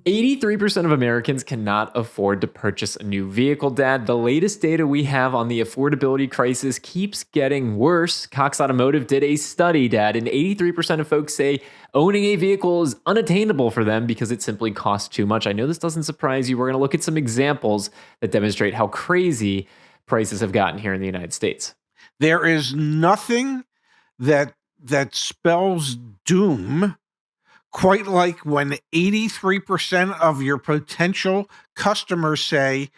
83% of Americans cannot afford to purchase a new vehicle, Dad. The latest data we have on the affordability crisis keeps getting worse. Cox Automotive did a study, Dad, and 83% of folks say owning a vehicle is unattainable for them because it simply costs too much. I know this doesn't surprise you. We're going to look at some examples that demonstrate how crazy prices have gotten here in the United States. There is nothing that spells doom quite like when 83% of your potential customers say,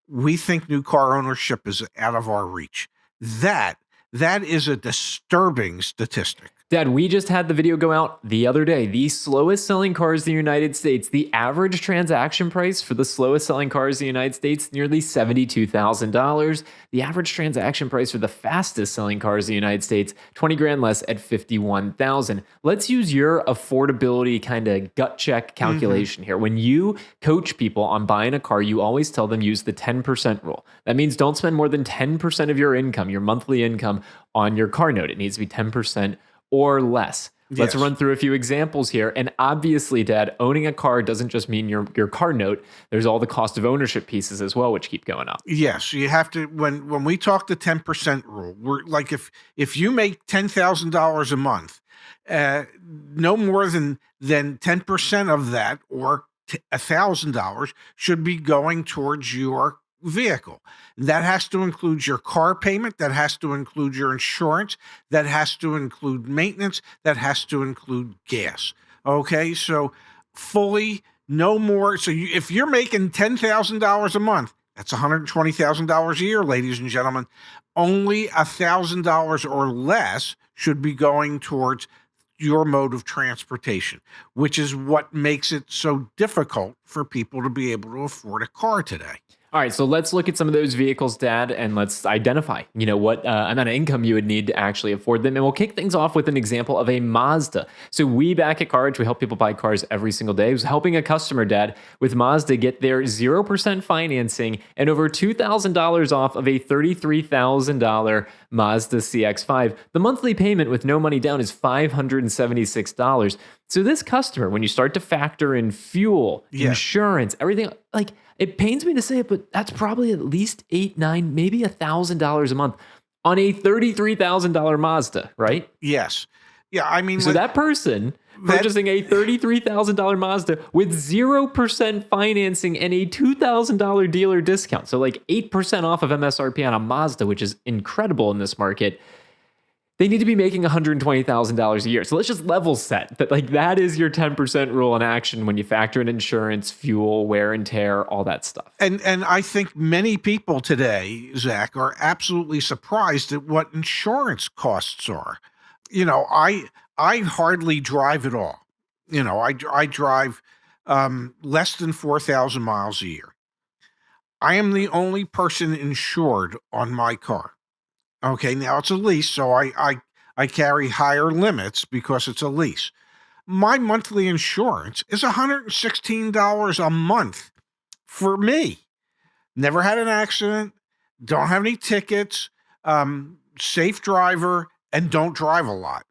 we think new car ownership is out of our reach. That is a disturbing statistic. Dad, we just had the video go out the other day. The slowest selling cars in the United States, the average transaction price for the slowest selling cars in the United States, nearly $72,000. The average transaction price for the fastest selling cars in the United States, 20 grand less at $51,000. Let's use your affordability kind of gut check calculation here. When you coach people on buying a car, you always tell them use the 10% rule. That means don't spend more than 10% of your income, your monthly income, on your car note. It needs to be 10% or less. Let's run through a few examples here. And obviously, Dad, owning a car doesn't just mean your car note. There's all the cost of ownership pieces as well, which keep going up. Yes, you have to, when we talk the 10% rule, we're like, if you make $10,000 a month, no more than 10% of that, or $1,000, should be going towards your vehicle. That has to include your car payment, that has to include your insurance, that has to include maintenance, that has to include gas. Okay, so fully no more. So if you're making $10,000 a month, that's $120,000 a year, ladies and gentlemen. Only $1,000 or less should be going towards your mode of transportation, which is what makes it so difficult for people to be able to afford a car today. All right, so let's look at some of those vehicles, Dad, and let's identify, what amount of income you would need to actually afford them. And we'll kick things off with an example of a Mazda. So we back at CarEdge, we help people buy cars every single day. I was helping a customer, Dad, with Mazda get their 0% financing and over $2,000 off of a $33,000 Mazda CX-5. The monthly payment with no money down is $576. So this customer, when you start to factor in fuel, insurance, everything, it pains me to say it, but that's probably at least $800, $900, maybe $1,000 a month on a $33,000 Mazda, right? Yes. Yeah, I mean, so that person purchasing a $33,000 Mazda with 0% financing and a $2,000 dealer discount, so like 8% off of MSRP on a Mazda, which is incredible in this market. They need to be making $120,000 a year. So let's just level set that that is your 10% rule in action when you factor in insurance, fuel, wear and tear, all that stuff. And I think many people today, Zach, are absolutely surprised at what insurance costs are. I hardly drive at all. I drive less than 4,000 miles a year. I am the only person insured on my car. Okay, now it's a lease, so I carry higher limits because it's a lease. My monthly insurance is $116 a month for me. Never had an accident, don't have any tickets, safe driver, and don't drive a lot.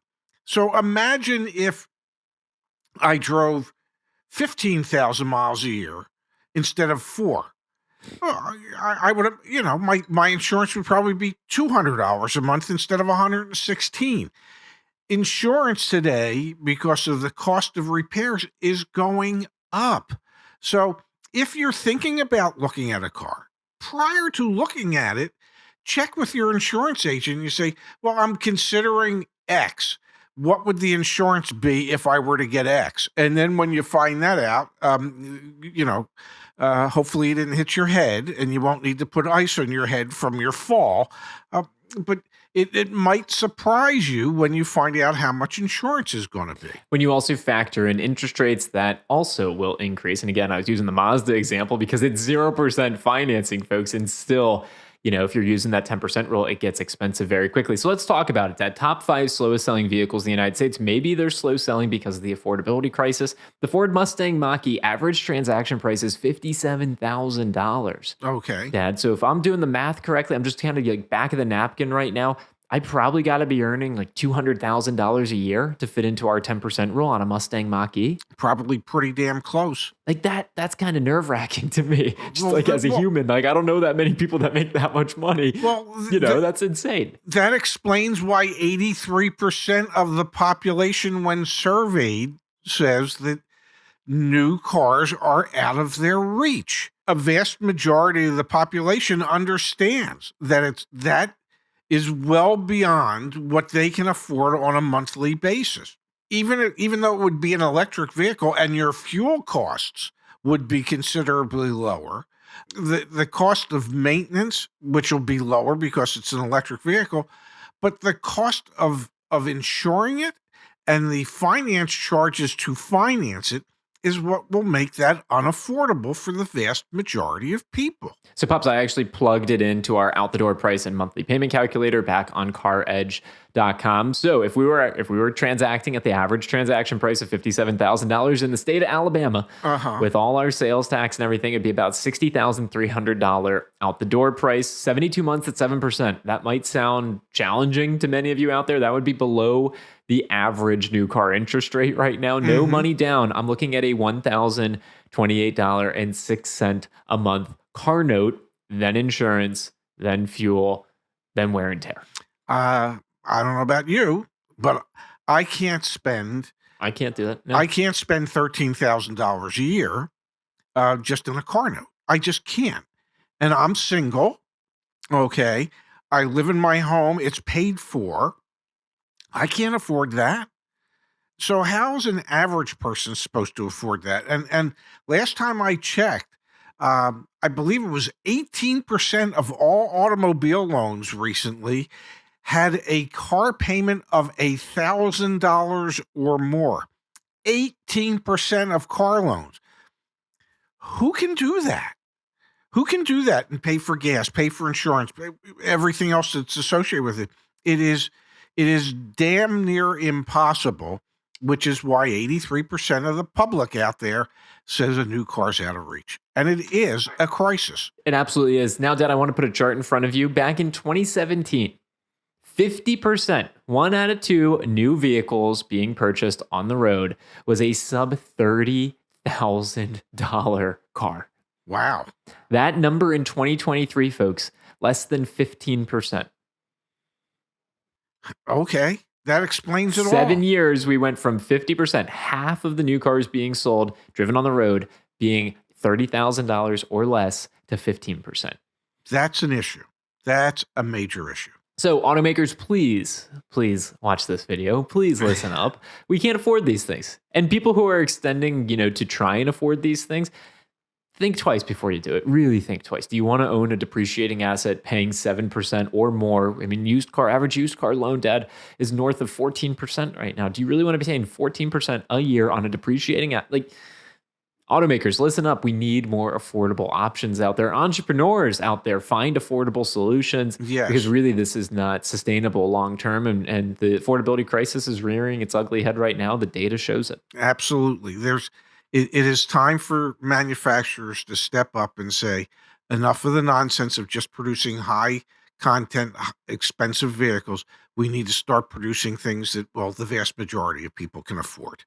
So imagine if I drove 15,000 miles a year instead of 4. Well, I would have, my insurance would probably be $200 a month instead of $116. Insurance today, because of the cost of repairs, is going up. So if you're thinking about looking at a car, prior to looking at it, check with your insurance agent. You say, well, I'm considering X. What would the insurance be if I were to get X? And then when you find that out, hopefully you didn't hit your head and you won't need to put ice on your head from your fall. But it might surprise you when you find out how much insurance is going to be. When you also factor in interest rates, that also will increase. And again, I was using the Mazda example because it's 0% financing, folks, and still, if you're using that 10% rule, it gets expensive very quickly. So let's talk about it. That top 5 slowest selling vehicles in the United States, maybe they're slow selling because of the affordability crisis. The Ford Mustang Mach-E average transaction price is $57,000. Okay. Dad, so if I'm doing the math correctly, I'm just kind of like back of the napkin right now. I probably got to be earning like $200,000 a year to fit into our 10% rule on a Mustang Mach-E. Probably pretty damn close. Like that's kind of nerve-wracking to me. Just Well, like as a well, human, like I don't know that many people that make that much money. well, That's insane. that explains why 83% of the population, when surveyed, says that new cars are out of their reach. A vast majority of the population understands that that is well beyond what they can afford on a monthly basis. Even though it would be an electric vehicle and your fuel costs would be considerably lower, the cost of maintenance, which will be lower because it's an electric vehicle, but the cost of insuring it and the finance charges to finance it is what will make that unaffordable for the vast majority of people. So, Pops, I actually plugged it into our out the door price and monthly payment calculator back on CarEdge.com. So, if we were transacting at the average transaction price of $57,000 in the state of Alabama, with all our sales tax and everything, it'd be about $60,300 out the door price. 72 months at 7%. That might sound challenging to many of you out there. That would be below the average new car interest rate right now. No money down. I'm looking at a $1,028.06 a month car note, then insurance, then fuel, then wear and tear. I don't know about you, but I can't do that. No. I can't spend $13,000 a year just in a car note. I just can't. And I'm single. Okay. I live in my home. It's paid for. I can't afford that. So how's an average person supposed to afford that? And last time I checked, I believe it was 18% of all automobile loans recently had a car payment of $1,000 or more. 18% of car loans. Who can do that? Who can do that and pay for gas, pay for insurance, everything else that's associated with it? It is damn near impossible, which is why 83% of the public out there says a new car's out of reach. And it is a crisis. It absolutely is. Now, Dad, I want to put a chart in front of you. Back in 2017, 50%, 1 out of 2 new vehicles being purchased on the road was a sub $30,000 car. Wow. That number in 2023, folks, less than 15%. Okay. That explains it all. 7 years, we went from 50%, half of the new cars being sold, driven on the road, being $30,000 or less, to 15%. That's an issue. That's a major issue. So automakers, please watch this video. Please listen up. We can't afford these things. And people who are extending, to try and afford these things, think twice before you do it. Really think twice. Do you want to own a depreciating asset paying 7% or more? I mean, average used car loan, Dad, is north of 14% right now. Do you really want to be paying 14% a year on a depreciating asset? Automakers, listen up. We need more affordable options out there. Entrepreneurs out there, find affordable solutions. Yes. Because really, this is not sustainable long term. And the affordability crisis is rearing its ugly head right now. The data shows it. Absolutely. It is time for manufacturers to step up and say, enough of the nonsense of just producing high content, expensive vehicles. We need to start producing things that, the vast majority of people can afford.